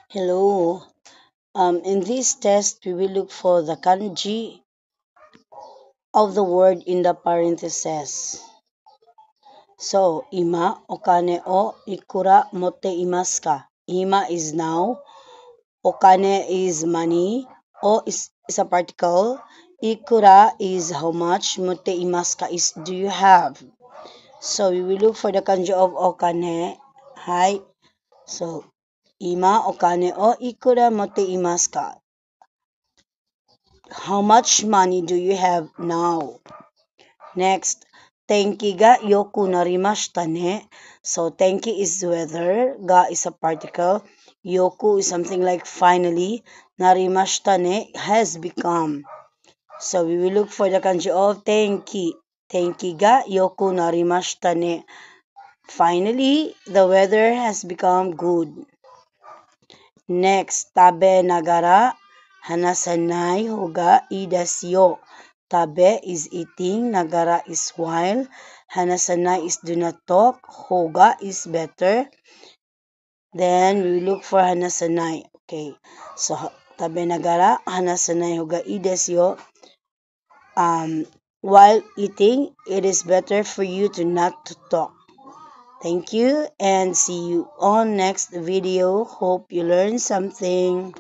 Hello. In this test, we will look for the kanji of the word in the parentheses. So, ima, okane o ikura motte imasu ka? Ima is now, okane is money, is a particle, ikura is how much, motte imasu ka is do you have. So, we will look for the kanji of okane. Hi. So, ima, okane o ikura motte imasu ka? How much money do you have now? Next, tenki ga yoku narimashita ne. So, tenki is weather, ga is a particle, yoku is something like finally, narimashita ne has become. So, we will look for the kanji of tenki. Tenki ga yoku narimashita ne. Finally, the weather has become good. Next, tabe nagara hanasanai hoga ii desu yo. Tabe is eating, nagara is while, hanasanai is do not talk, hoga is better. Then we look for hanasanai. Okay, so tabe nagara hanasanai hoga ii desu yo. While eating, it is better for you to not to talk. Thank you and see you on next video. Hope you learned something.